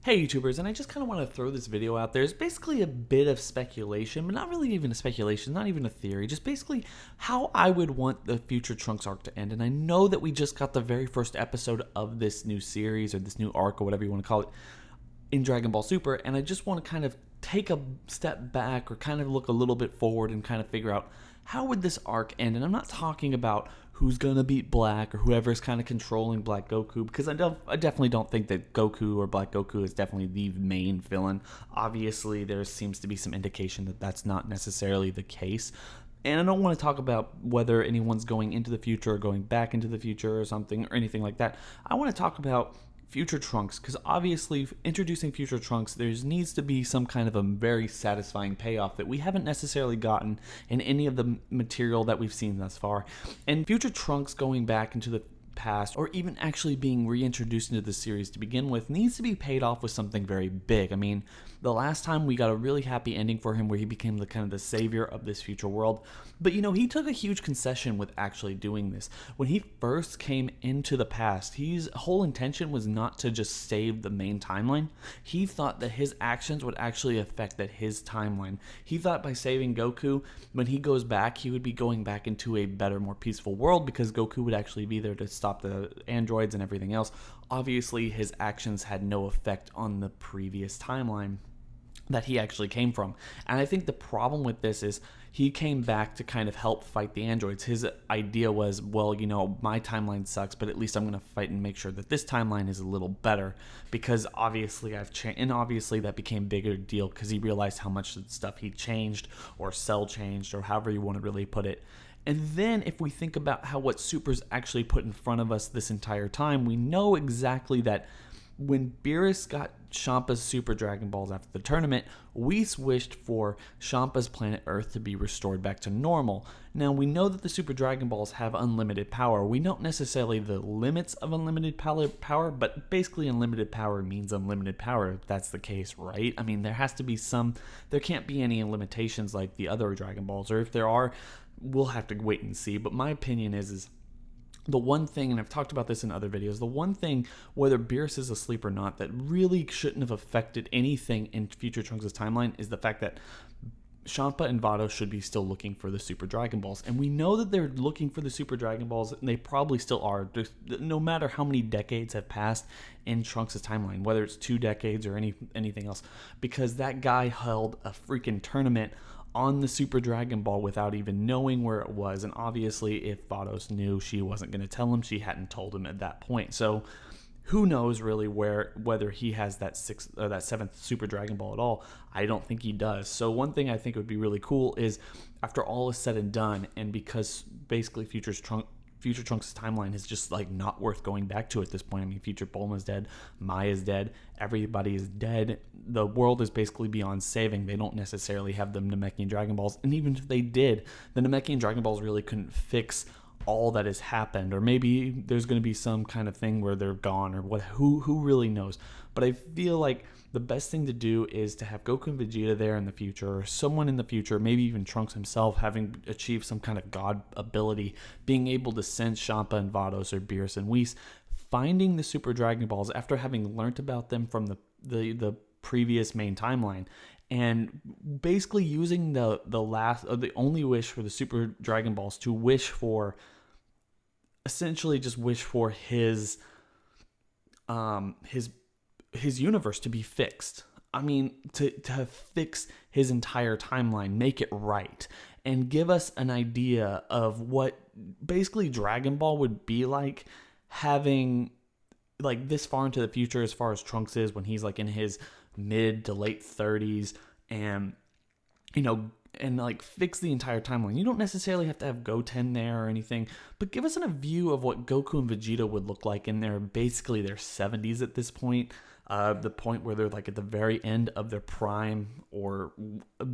Hey YouTubers, and I just kind of want to throw this video out there. It's basically a bit of speculation, but not really even a speculation, not even a theory, just basically how I would want the future Trunks arc to end. And I know that we just got the very first episode of this new series, or this new arc, or whatever you want to call it, in Dragon Ball Super, and I just want to kind of take a step back or kind of look a little bit forward and kind of figure out how would this arc end. And I'm not talking about who's gonna beat Black or whoever's kind of controlling Black Goku, because I definitely don't think that Goku or Black Goku is definitely the main villain. Obviously, there seems to be some indication that that's not necessarily the case. And I don't want to talk about whether anyone's going into the future or going back into the future or something or anything like that. I want to talk about future Trunks, because obviously introducing future Trunks, there needs to be some kind of a very satisfying payoff that we haven't necessarily gotten in any of the material that we've seen thus far. And future Trunks going back into the past, or even actually being reintroduced into the series to begin with, needs to be paid off with something very big. I mean, the last time we got a really happy ending for him where he became the kind of the savior of this future world. But you know, he took a huge concession with actually doing this. When he first came into the past, his whole intention was not to just save the main timeline. He thought that his actions would actually affect that his timeline. He thought by saving Goku, when he goes back, he would be going back into a better, more peaceful world, because Goku would actually be there to stop the androids and everything else. Obviously, his actions had no effect on the previous timeline that he actually came from. And I think the problem with this is he came back to kind of help fight the androids. His idea was, well, you know, my timeline sucks, but at least I'm going to fight and make sure that this timeline is a little better, because obviously I've changed. And obviously that became a bigger deal because he realized how much stuff he changed, or Cell changed, or however you want to really put it. And then if we think about how what Super's actually put in front of us this entire time, we know exactly that when Beerus got Shampa's Super Dragon Balls after the tournament, Whis wished for Shampa's planet Earth to be restored back to normal. Now, we know that the Super Dragon Balls have unlimited power. We don't necessarily the limits of unlimited power, but basically unlimited power means unlimited power, if that's the case, right? I mean, there can't be any limitations like the other Dragon Balls, or if there are, we'll have to wait and see. But my opinion is the one thing, and I've talked about this in other videos, the one thing, whether Beerus is asleep or not, that really shouldn't have affected anything in future Trunks' timeline is the fact that Champa and Vado should be still looking for the Super Dragon Balls. And we know that they're looking for the Super Dragon Balls, and they probably still are, no matter how many decades have passed in Trunks' timeline, whether it's 2 decades or anything else, because that guy held a freaking tournament on the Super Dragon Ball without even knowing where it was. And obviously, if Vados knew, she wasn't going to tell him. She hadn't told him at that point. So who knows really whether he has that 7th Super Dragon Ball at all. I don't think he does. So one thing I think would be really cool is, after all is said and done, and because basically Future Trunks' timeline is just like not worth going back to at this point. I mean, Future Bulma's dead, Maya's dead, everybody is dead. The world is basically beyond saving. They don't necessarily have the Namekian Dragon Balls, and even if they did, the Namekian Dragon Balls really couldn't fix all that has happened. Or maybe there's going to be some kind of thing where they're gone, or what? Who really knows? But I feel like the best thing to do is to have Goku and Vegeta there in the future, or someone in the future, maybe even Trunks himself, having achieved some kind of god ability, being able to sense Champa and Vados, or Beerus and Whis, finding the Super Dragon Balls after having learnt about them from the previous main timeline, and basically using the only wish for the Super Dragon Balls to essentially just wish for his universe to be fixed. I mean, to fix his entire timeline, make it right, and give us an idea of what basically Dragon Ball would be like, having like this far into the future as far as Trunks is, when he's like in his mid to late 30s, and you know, and like fix the entire timeline. You don't necessarily have to have Goten there or anything, but give us a view of what Goku and Vegeta would look like in their 70s at this point. The point where they're like at the very end of their prime, or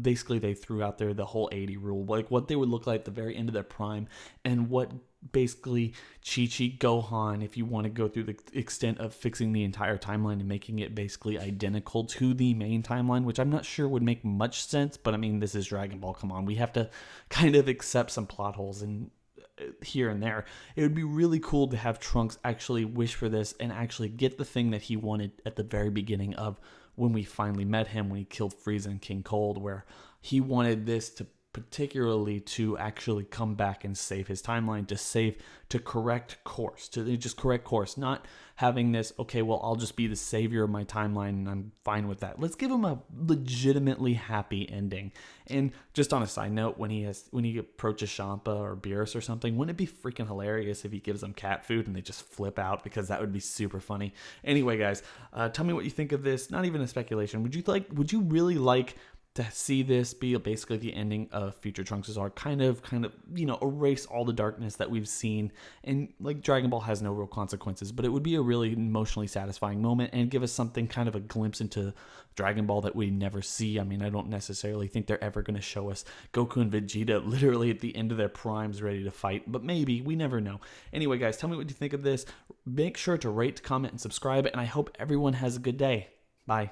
basically they threw out there the whole 80 rule, like what they would look like at the very end of their prime, and what basically Chi-Chi, Gohan, if you want to go through the extent of fixing the entire timeline and making it basically identical to the main timeline, which I'm not sure would make much sense, but I mean, this is Dragon Ball, come on, we have to kind of accept some plot holes. And here and there. It would be really cool to have Trunks actually wish for this and actually get the thing that he wanted at the very beginning of when we finally met him, when he killed Frieza and King Cold, where he wanted this to particularly to actually come back and save his timeline, to correct course, to just correct course, not having this, okay, well, I'll just be the savior of my timeline and I'm fine with that. Let's give him a legitimately happy ending. And just on a side note, when he approaches Champa or Beerus or something, wouldn't it be freaking hilarious if he gives them cat food and they just flip out? Because that would be super funny. Anyway, guys, tell me what you think of this. Not even a speculation. Would you really like to see this be basically the ending of future Trunks' arc, kind of, erase all the darkness that we've seen, and like Dragon Ball has no real consequences, but it would be a really emotionally satisfying moment and give us something, kind of a glimpse into Dragon Ball that we never see. I mean, I don't necessarily think they're ever going to show us Goku and Vegeta literally at the end of their primes ready to fight, but maybe, we never know. Anyway, guys, tell me what you think of this. Make sure to rate, comment, and subscribe, and I hope everyone has a good day. Bye.